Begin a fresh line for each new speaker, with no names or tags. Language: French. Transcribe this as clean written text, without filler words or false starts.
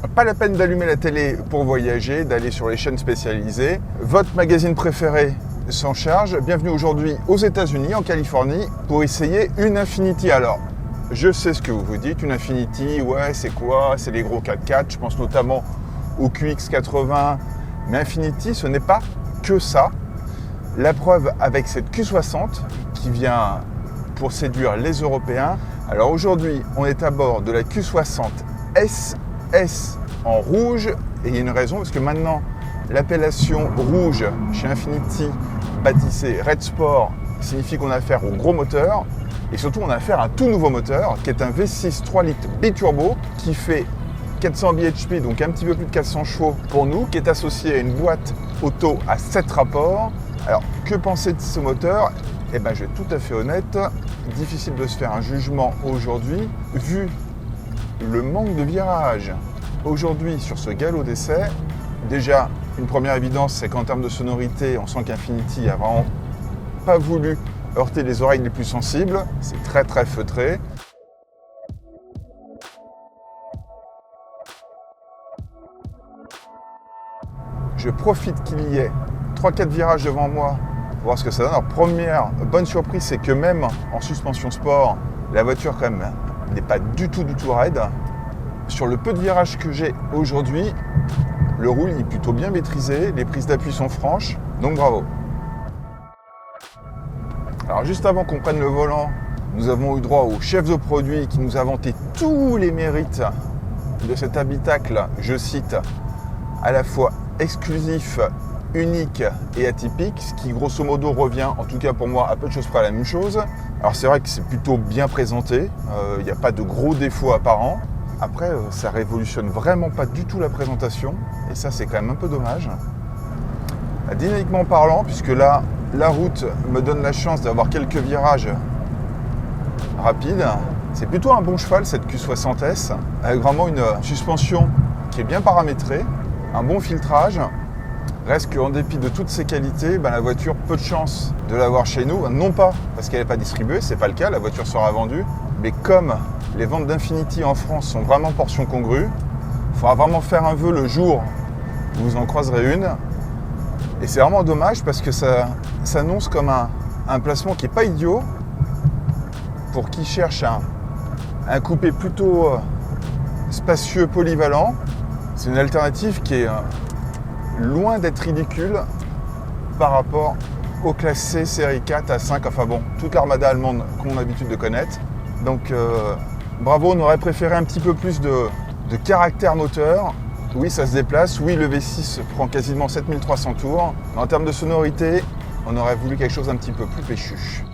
Pas la peine d'allumer la télé pour voyager, d'aller sur les chaînes spécialisées. Votre magazine préféré s'en charge. Bienvenue aujourd'hui aux États-Unis, en Californie, pour essayer une Infiniti. Alors, je sais ce que vous vous dites, une Infiniti, ouais, c'est quoi? C'est les gros 4x4, je pense notamment au QX80. Mais Infiniti, ce n'est pas que ça. La preuve avec cette Q60 qui vient pour séduire les Européens. Alors aujourd'hui, on est à bord de la Q60 SS en rouge. Et il y a une raison, parce que maintenant, l'appellation rouge chez Infiniti, baptisée Red Sport, signifie qu'on a affaire au gros moteur. Et surtout, on a affaire à un tout nouveau moteur, qui est un V6 3 litres biturbo, qui fait 400 bhp, donc un petit peu plus de 400 chevaux pour nous, qui est associé à une boîte auto à 7 rapports. Alors, que penser de ce moteur? Eh bien, je vais être tout à fait honnête, difficile de se faire un jugement aujourd'hui, vu le manque de virage. Aujourd'hui, sur ce galop d'essai, déjà, une première évidence, c'est qu'en termes de sonorité, on sent qu'Infiniti n'a vraiment pas voulu heurter les oreilles les plus sensibles. C'est très très feutré. Je profite qu'il y ait 3-4 virages devant moi pour voir ce que ça donne. Alors, première bonne surprise, c'est que même en suspension sport, la voiture quand même n'est pas du tout raide. Sur le peu de virages que j'ai aujourd'hui, le roule est plutôt bien maîtrisé, les prises d'appui sont franches, donc bravo. Alors juste avant qu'on prenne le volant, nous avons eu droit au chef de produit qui nous a vanté tous les mérites de cet habitacle, je cite, à la fois exclusif, unique et atypique, ce qui grosso modo revient, en tout cas pour moi, à peu de choses près à la même chose. Alors c'est vrai que c'est plutôt bien présenté, il n'y a pas de gros défauts apparents. Après, ça révolutionne vraiment pas du tout la présentation, et ça c'est quand même un peu dommage. Dynamiquement parlant, puisque là, la route me donne la chance d'avoir quelques virages rapides, c'est plutôt un bon cheval cette Q60S, avec vraiment une suspension qui est bien paramétrée, un bon filtrage. Reste qu'en dépit de toutes ces qualités, la voiture, peu de chance de l'avoir chez nous, non pas parce qu'elle n'est pas distribuée, c'est pas le cas, la voiture sera vendue, mais comme les ventes d'Infiniti en France sont vraiment portion congrue, il faudra vraiment faire un vœu le jour où vous en croiserez une. Et c'est vraiment dommage parce que ça s'annonce comme un placement qui n'est pas idiot pour qui cherche un coupé plutôt spacieux, polyvalent. C'est une alternative qui est loin d'être ridicule par rapport au classé série 4 à 5, enfin bon, toute l'armada allemande qu'on a l'habitude de connaître. Donc bravo, on aurait préféré un petit peu plus de caractère moteur. Oui, ça se déplace, oui, le V6 prend quasiment 7300 tours. Mais en termes de sonorité, on aurait voulu quelque chose un petit peu plus péchu.